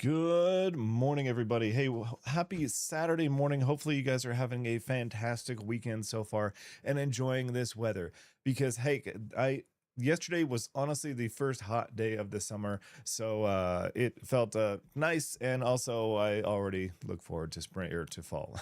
Good morning, everybody. Hey, happy Saturday morning. Hopefully, you guys are having a fantastic weekend so far and enjoying this weather. Because, hey, yesterday was honestly the first hot day of the summer, so it felt nice, and also I already look forward to spring or to fall.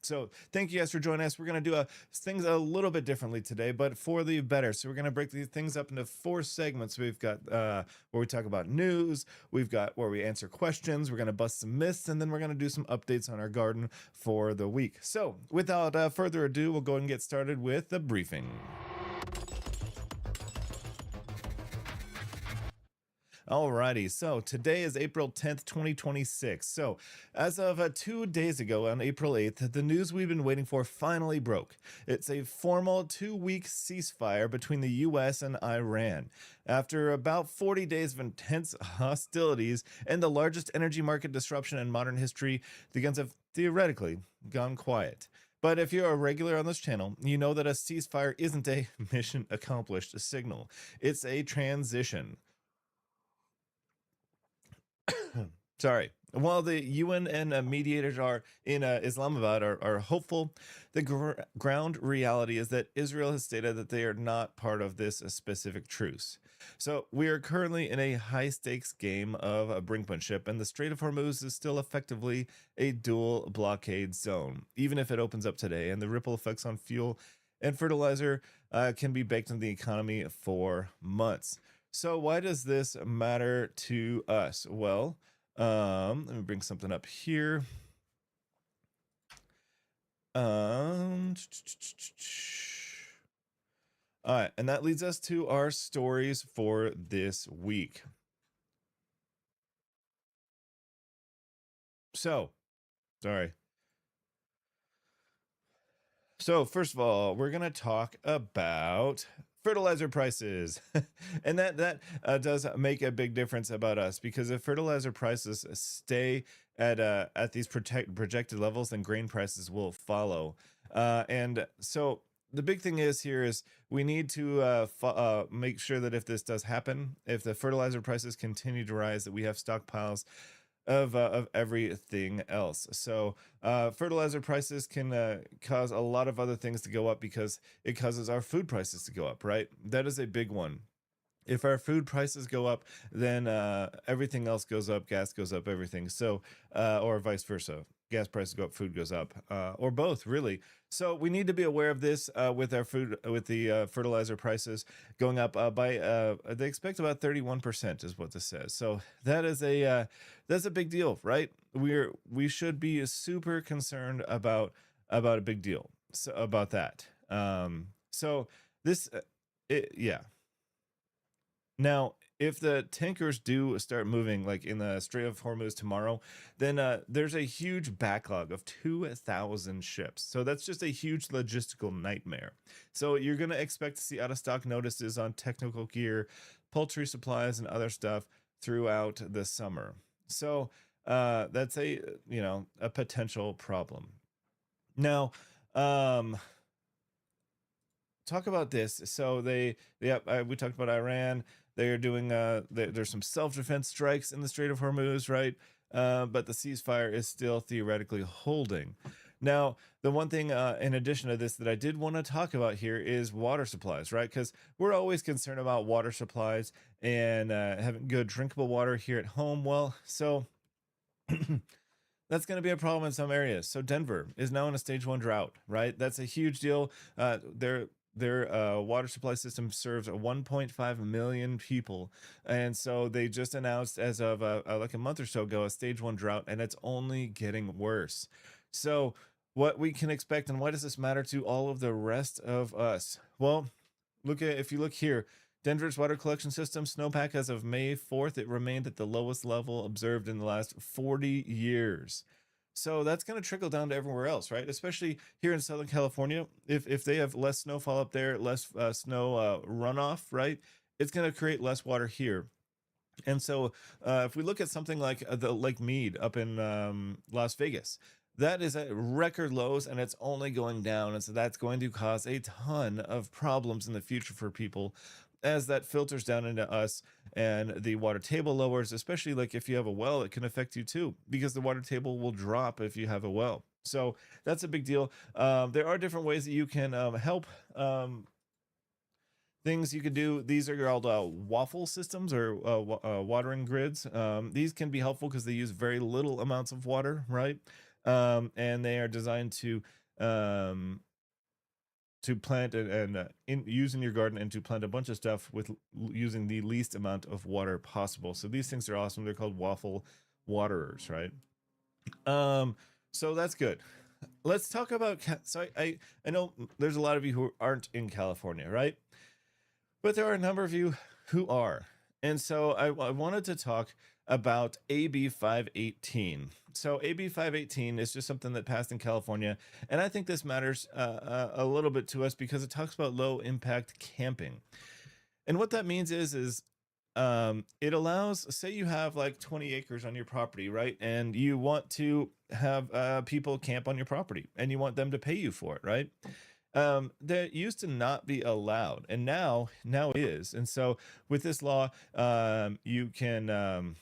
So, thank you guys for joining us. We're gonna do things a little bit differently today, but for the better. So, we're gonna break these things up into four segments. We've got where we talk about news. We've got where we answer questions, we're going to bust some myths, and then we're going to do some updates on our garden for the week. So, without further ado, we'll go ahead and get started with the briefing. Alrighty, so today is April 10th, 2026. So, as of 2 days ago, on April 8th, the news we've been waiting for finally broke. It's a formal 2 week ceasefire between the US and Iran. After about 40 days of intense hostilities and the largest energy market disruption in modern history, the guns have theoretically gone quiet. But if you're a regular on this channel, you know that a ceasefire isn't a mission accomplished signal, it's a transition. Sorry. While the UN and mediators are in Islamabad are hopeful, the ground reality is that Israel has stated that they are not part of this specific truce. So we are currently in a high stakes game of brinkmanship, and the Strait of Hormuz is still effectively a dual blockade zone, even if it opens up today, and the ripple effects on fuel and fertilizer can be baked into the economy for months. So why does this matter to us? Well, let me bring something up here. All right, and that leads us to our stories for this week. So, sorry. So, first of all, we're going to talk about fertilizer prices. And that does make a big difference about us, because if fertilizer prices stay at these projected levels, then grain prices will follow. And so the big thing is here is we need to make sure that if this does happen, if the fertilizer prices continue to rise, that we have stockpiles of everything else. So fertilizer prices can cause a lot of other things to go up, because it causes our food prices to go up, right? That is a big one. If our food prices go up, then everything else goes up, gas goes up, everything. So, or vice versa. Gas prices go up, food goes up, or both, really. So we need to be aware of this with our food, with the fertilizer prices going up by they expect about 31% is what this says. So that's a big deal, right? We should be super concerned about a big deal, so about that. So this, yeah. Now, if the tankers do start moving, like in the Strait of Hormuz tomorrow, then there's a huge backlog of 2,000 ships. So that's just a huge logistical nightmare. So you're going to expect to see out of stock notices on technical gear, poultry supplies, and other stuff throughout the summer. So that's a potential problem. Now, talk about this. So we talked about Iran. They are doing there's some self-defense strikes in the Strait of Hormuz, right? But the ceasefire is still theoretically holding. Now, the one thing in addition to this that I did want to talk about here is water supplies, right? Because we're always concerned about water supplies and having good drinkable water here at home. Well, so that's going to be a problem in some areas. So Denver is now in a stage 1 drought, right? That's a huge deal. Their water supply system serves 1.5 million people, and so they just announced as of like a month or so ago a stage 1 drought, and it's only getting worse. So what we can expect, and why does this matter to all of the rest of us? Well, if you look here, Denver's water collection system snowpack as of May 4th, it remained at the lowest level observed in the last 40 years. So that's going to trickle down to everywhere else, right? Especially here in Southern California. If they have less snowfall up there, less snow runoff, right? It's going to create less water here. And so if we look at something like the Lake Mead up in Las Vegas, that is at record lows, and it's only going down. And so that's going to cause a ton of problems in the future for people. as that filters down into us and the water table lowers, especially like if you have a well, it can affect you too, because the water table will drop if you have a well. So that's a big deal. There are different ways that you can help. Things you could do. These are called waffle systems, or watering grids. These can be helpful because they use very little amounts of water, right? And they are designed um, to plant and use in your garden, and to plant a bunch of stuff with using the least amount of water possible. So these things are awesome. They're called waffle waterers, right? Um, so that's good. Let's talk about so I know there's a lot of you who aren't in California, right? But there are a number of you who are. And so I wanted to talk about AB 518. So AB 518 is just something that passed in California. And I think this matters a little bit to us because it talks about low impact camping. And what that means is it allows, say you have like 20 acres on your property, right? And you want to have people camp on your property, and you want them to pay you for it, right? That used to not be allowed, and now it is. And so with this law, you can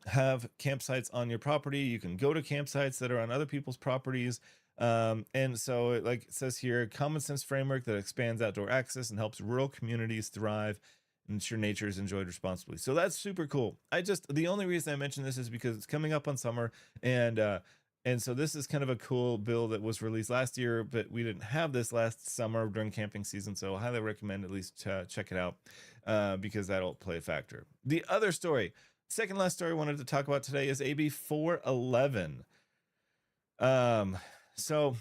have campsites on your property. You can go to campsites that are on other people's properties. And so like it says here, common sense framework that expands outdoor access and helps rural communities thrive and ensure nature is enjoyed responsibly. So that's super cool. The only reason I mention this is because it's coming up on summer, and so this is kind of a cool bill that was released last year, but we didn't have this last summer during camping season. So I highly recommend at least check it out, because that'll play a factor. The other story, second last story I wanted to talk about today, is AB 411. So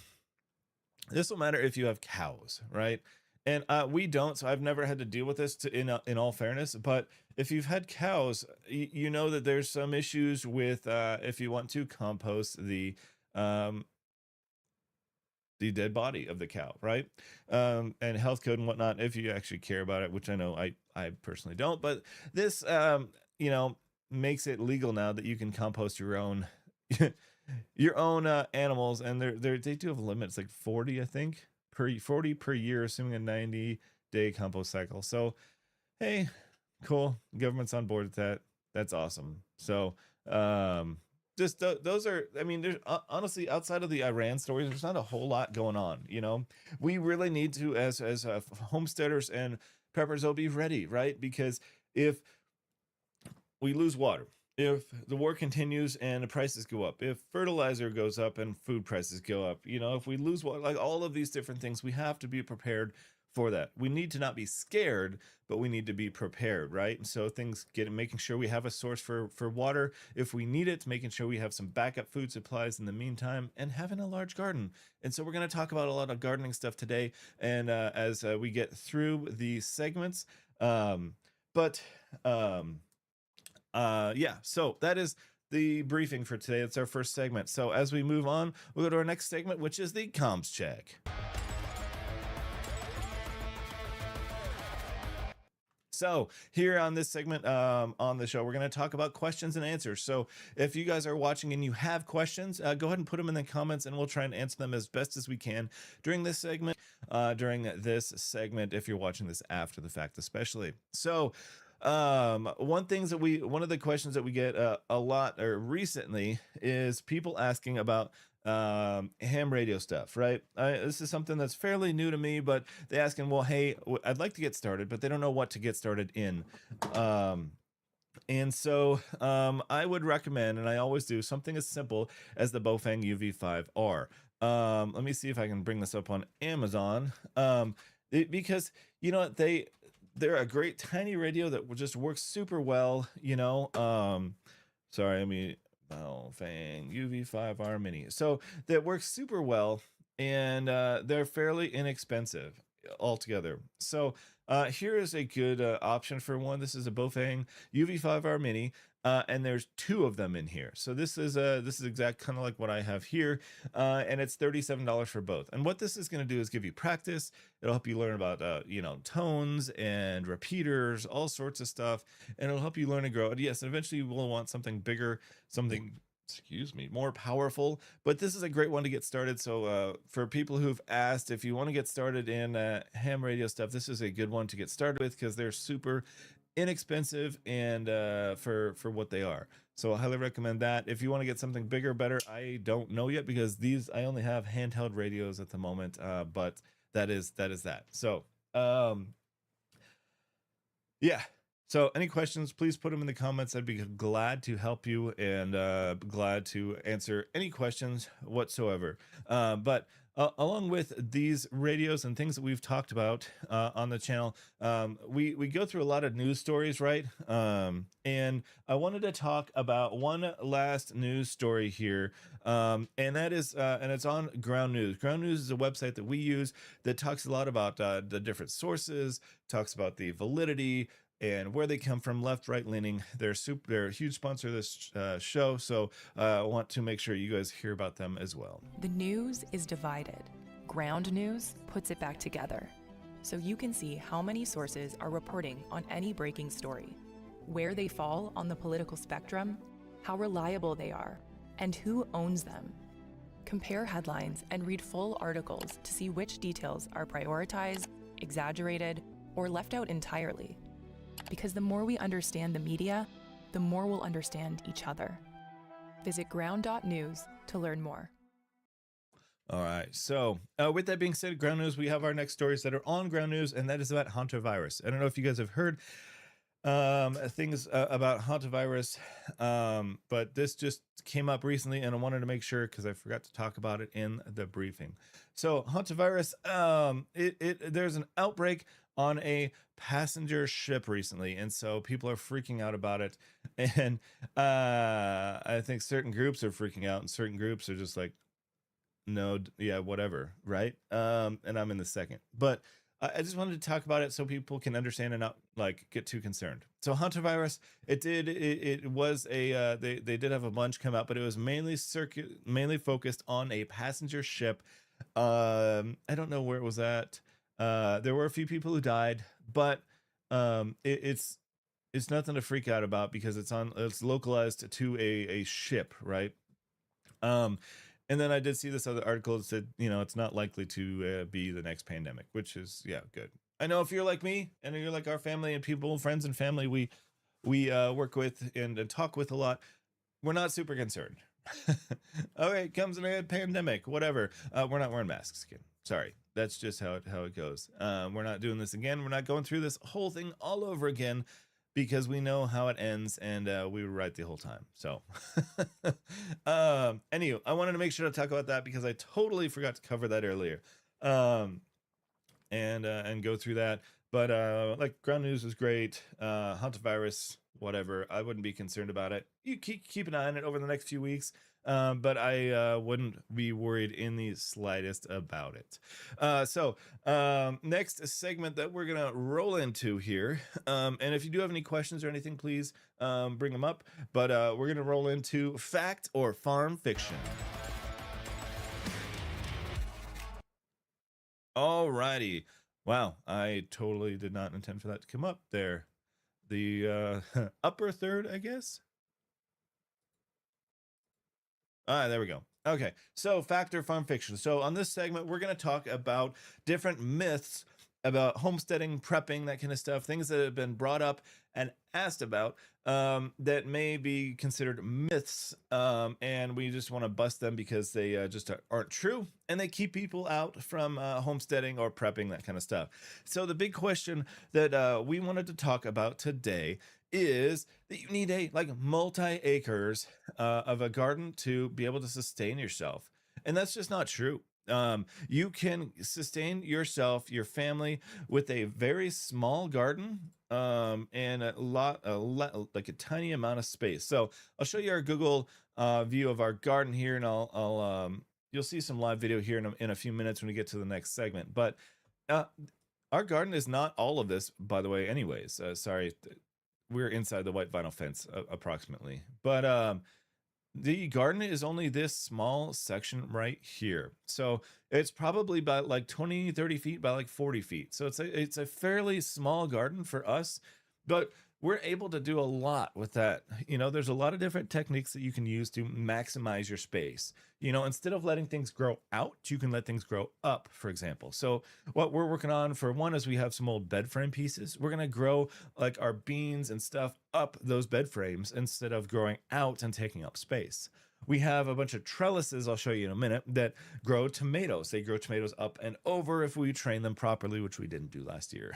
this will matter if you have cows, right? And we don't, so I've never had to deal with this in all fairness. But if you've had cows, you know that there's some issues with if you want to compost the dead body of the cow, right? And health code and whatnot, if you actually care about it, which I know I personally don't. But this, makes it legal now that you can compost your own your own animals, and they do have a limit. It's like 40, I think, per 40 per year, assuming a 90-day compost cycle. So hey, cool, government's on board with that. That's awesome. So just those are, I mean, there's honestly, outside of the Iran stories, there's not a whole lot going on. We really need to, as homesteaders and preppers, be ready, right? Because if we lose water, if the war continues and the prices go up, if fertilizer goes up and food prices go up, if we lose water, like all of these different things, we have to be prepared for that. We need to not be scared, but we need to be prepared, right? And so making sure we have a source for water if we need it, making sure we have some backup food supplies in the meantime, and having a large garden. And so we're going to talk about a lot of gardening stuff today, and as we get through the segments. Yeah, so that is the briefing for today. It's our first segment. So as we move on, we'll go to our next segment, which is the comms check. So here on this segment on the show, we're going to talk about questions and answers. So if you guys are watching and you have questions, go ahead and put them in the comments, and we'll try and answer them as best as we can during this segment. If you're watching this after the fact, especially. So one of the questions that we get a lot or recently is people asking about ham radio stuff, right? This is something that's fairly new to me, but they asking, well, hey, I'd like to get started, but they don't know what to get started in. And so I would recommend, and I always do, something as simple as the Bofang UV5R. Let me see if I can bring this up on Amazon, because they're a great tiny radio that just works super well. Bofang UV5R Mini. So that works super well, and they're fairly inexpensive altogether. So here is a good option for one. This is a Bofang UV5R Mini. And there's two of them in here. So this is exact kind of like what I have here, and it's $37 for both. And what this is going to do is give you practice. It'll help you learn about tones and repeaters, all sorts of stuff, and it'll help you learn and grow. And yes, eventually you will want something bigger, something excuse me, more powerful, but this is a great one to get started. So for people who've asked if you want to get started in ham radio stuff, this is a good one to get started with because they're super inexpensive and for what they are. So I highly recommend that. If you want to get something bigger, better, I don't know yet because these I only have handheld radios at the moment, but that is that. So yeah. So any questions, please put them in the comments. I'd be glad to help you and glad to answer any questions whatsoever. But along with these radios and things that we've talked about on the channel, we go through a lot of news stories, right? And I wanted to talk about one last news story here, and that is, and it's on Ground News. Ground News is a website that we use that talks a lot about the different sources, talks about the validity, and where they come from, left, right leaning. They're a huge sponsor of this show, so I want to make sure you guys hear about them as well. The news is divided. Ground News puts it back together, so you can see how many sources are reporting on any breaking story, where they fall on the political spectrum, how reliable they are, and who owns them. Compare headlines and read full articles to see which details are prioritized, exaggerated, or left out entirely. Because the more we understand the media, the more we'll understand each other. Visit ground.news to learn more. All right. So with that being said, Ground News, we have our next stories that are on Ground News, and that is about hantavirus. I don't know if you guys have heard things about hantavirus, but this just came up recently, and I wanted to make sure because I forgot to talk about it in the briefing. So hantavirus, there's an outbreak on a passenger ship recently, and so people are freaking out about it, and I think certain groups are freaking out and certain groups are just like, no, yeah, whatever, right? And I'm in the second, but I just wanted to talk about it so people can understand and not like get too concerned. So hantavirus, it was a they did have a bunch come out, but it was mainly focused on a passenger ship. I don't know where it was at. There were a few people who died, but it's nothing to freak out about because it's localized to a ship, right? And then I did see this other article that said, it's not likely to be the next pandemic, which is, yeah, good. I know if you're like me and you're like our family and people, friends and family we work with and talk with a lot, we're not super concerned. Okay, it comes in a pandemic, whatever. We're not wearing masks again. Sorry. That's just how it goes. We're not doing this again. We're not going through this whole thing all over again because we know how it ends, and we were right the whole time. So anyway, I wanted to make sure to talk about that because I totally forgot to cover that earlier, and go through that. But like Ground News is great. Hantavirus, whatever. I wouldn't be concerned about it. You keep an eye on it over the next few weeks. But I wouldn't be worried in the slightest about it. So next segment that we're gonna roll into here, and if you do have any questions or anything, please bring them up. But we're gonna roll into fact or farm fiction. Alrighty. Wow, I totally did not intend for that to come up there. The upper third, I guess. There we go. Okay, so fact or farm fiction. So on this segment, we're going to talk about different myths about homesteading, prepping, that kind of stuff, things that have been brought up and asked about that may be considered myths, and we just want to bust them because they just aren't true, and they keep people out from homesteading or prepping, that kind of stuff. So the big question that we wanted to talk about today is that you need a multi-acres of a garden to be able to sustain yourself, and that's just not true. You can sustain yourself, your family, with a very small garden, and a lot, like a tiny amount of space. So I'll show you our Google view of our garden here, and I'll you'll see some live video here in a few minutes when we get to the next segment. But our garden is not all of this, by the way. Anyways, sorry, we're inside the white vinyl fence approximately, but the garden is only this small section right here. So it's probably about like 20, 30 feet by like 40 feet. So it's a fairly small garden for us, but we're able to do a lot with that. There's a lot of different techniques that you can use to maximize your space. Instead of letting things grow out, you can let things grow up, for example. So what we're working on, for one, is we have some old bed frame pieces. We're going to grow like our beans and stuff up those bed frames instead of growing out and taking up space. We have a bunch of trellises, I'll show you in a minute, that grow tomatoes. They grow tomatoes up and over if we train them properly, which we didn't do last year.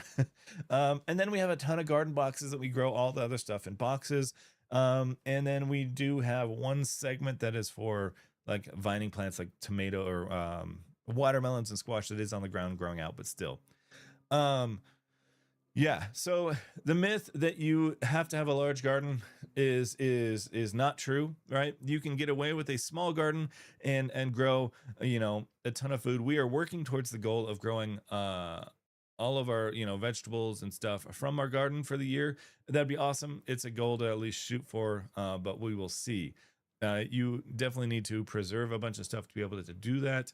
And then we have a ton of garden boxes that we grow all the other stuff in boxes. And then we do have one segment that is for like vining plants like tomato or watermelons and squash that is on the ground growing out, but still. Yeah, so the myth that you have to have a large garden is not true, right? You can get away with a small garden and grow, a ton of food. We are working towards the goal of growing all of our, vegetables and stuff from our garden for the year. That'd be awesome. It's a goal to at least shoot for, but we will see. You definitely need to preserve a bunch of stuff to be able to do that.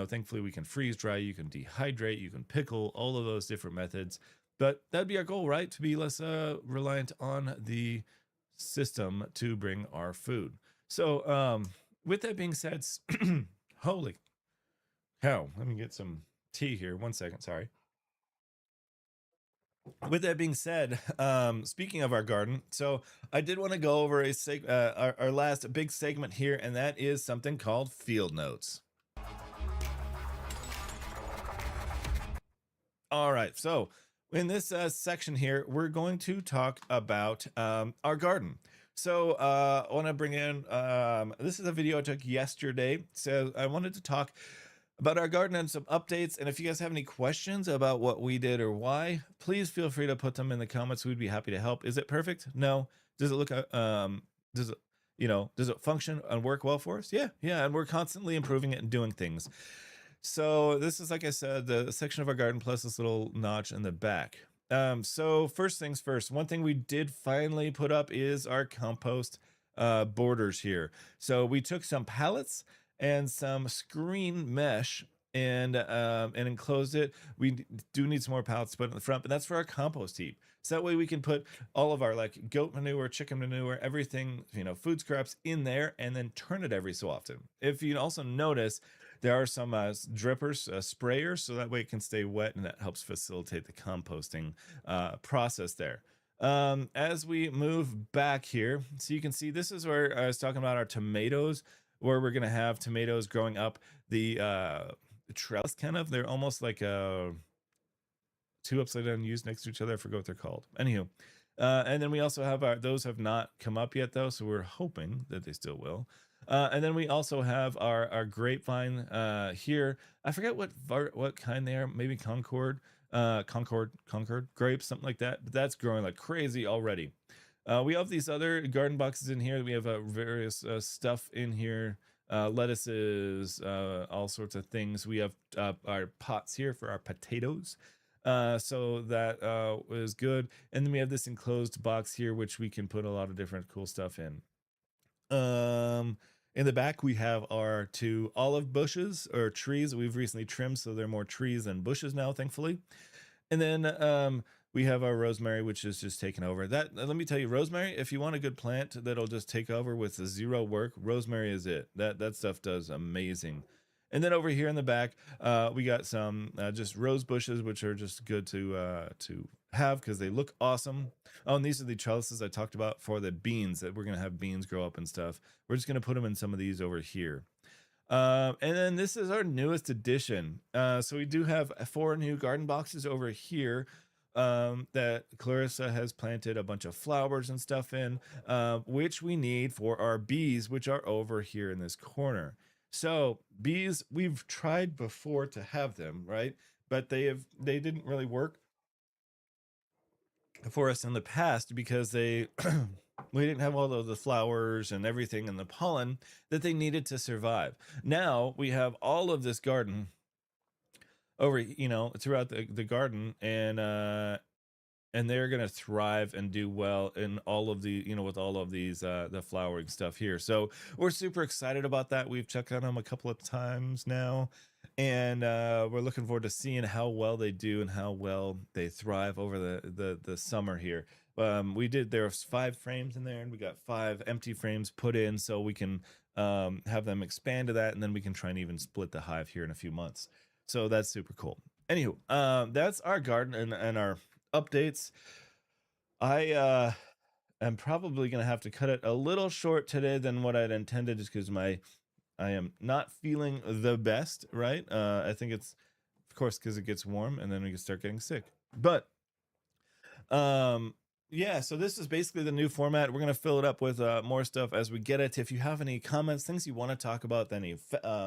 Thankfully we can freeze dry, you can dehydrate, you can pickle, all of those different methods. But that'd be our goal, right? To be less reliant on the system to bring our food. So with that being said, holy cow, let me get some tea here. 1 second, sorry. With that being said, speaking of our garden, so I did want to go over our last big segment here, and that is something called field notes. All right, so in this section here, we're going to talk about our garden. So I want to bring in, this is a video I took yesterday. So I wanted to talk about our garden and some updates. And if you guys have any questions about what we did or why, please feel free to put them in the comments. We'd be happy to help. Is it perfect? No. Does it look, does it function and work well for us? Yeah. And we're constantly improving it and doing things. So this is, like I said, the section of our garden plus this little notch in the back. So first things first, one thing we did finally put up is our compost borders here. So we took some pallets and some screen mesh and enclosed it. We do need some more pallets to put in the front, but that's for our compost heap. So that way we can put all of our like goat manure, chicken manure, everything, food scraps in there and then turn it every so often. If you also notice, there are some drippers, sprayers, so that way it can stay wet and that helps facilitate the composting process there. As we move back here, so you can see this is where I was talking about our tomatoes, where we're going to have tomatoes growing up the trellis kind of. They're almost like two upside down U's next to each other. I forgot what they're called. Anywho, and then we also have those have not come up yet though, so we're hoping that they still will. And then we also have our grapevine here. I forget what kind they are. Maybe Concord grapes, something like that. But that's growing like crazy already. We have these other garden boxes in here. We have various stuff in here, lettuces, all sorts of things. We have our pots here for our potatoes. So that was good. And then we have this enclosed box here, which we can put a lot of different cool stuff in. In the back, we have our 2 olive bushes or trees that we've recently trimmed. So they're more trees than bushes now, thankfully. And then we have our rosemary, which is just taken over. That, let me tell you, rosemary, if you want a good plant that'll just take over with zero work, rosemary is it. That stuff does amazing. And then over here in the back, we got some just rose bushes, which are just good to have because they look awesome. Oh, and these are the trellises I talked about for the beans that we're going to have beans grow up and stuff. We're just going to put them in some of these over here. And then this is our newest addition. So we do have 4 new garden boxes over here that Clarissa has planted a bunch of flowers and stuff in, which we need for our bees, which are over here in this corner. So bees, we've tried before to have them, right? But they didn't really work for us in the past because we didn't have all of the flowers and everything and the pollen that they needed to survive. Now we have all of this garden over, throughout the garden, and they're going to thrive and do well in all of the, with all of these, the flowering stuff here. So we're super excited about that. We've checked on them a couple of times now, and we're looking forward to seeing how well they do and how well they thrive over the summer here. There's 5 frames in there, and we got 5 empty frames put in, so we can have them expand to that, and then we can try and even split the hive here in a few months. So that's super cool. Anywho, that's our garden and our updates. I am probably gonna have to cut it a little short today than what I'd intended, just because I am not feeling the best, right? I think it's, of course, because it gets warm and then we can start getting sick. But um yeah, so this is basically the new format. We're gonna fill it up with more stuff as we get it. If you have any comments, things you want to talk about, any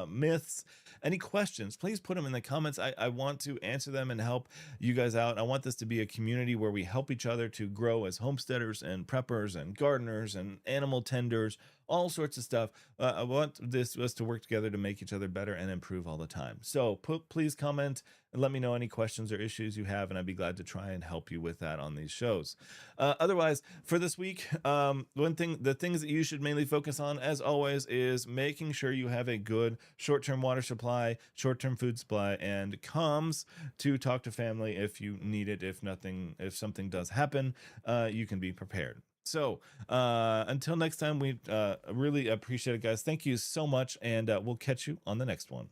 myths, any questions, please put them in the comments. I want to answer them and help you guys out. I want this to be a community where we help each other to grow as homesteaders and preppers and gardeners and animal tenders, all sorts of stuff. I want us to work together to make each other better and improve all the time. So please comment and let me know any questions or issues you have, and I'd be glad to try and help you with that on these shows. Otherwise, for this week, the things that you should mainly focus on, as always, is making sure you have a good short-term water supply, short-term food supply, and comms to talk to family if you need it. If something does happen, you can be prepared. So until next time, we really appreciate it, guys. Thank you so much, and we'll catch you on the next one.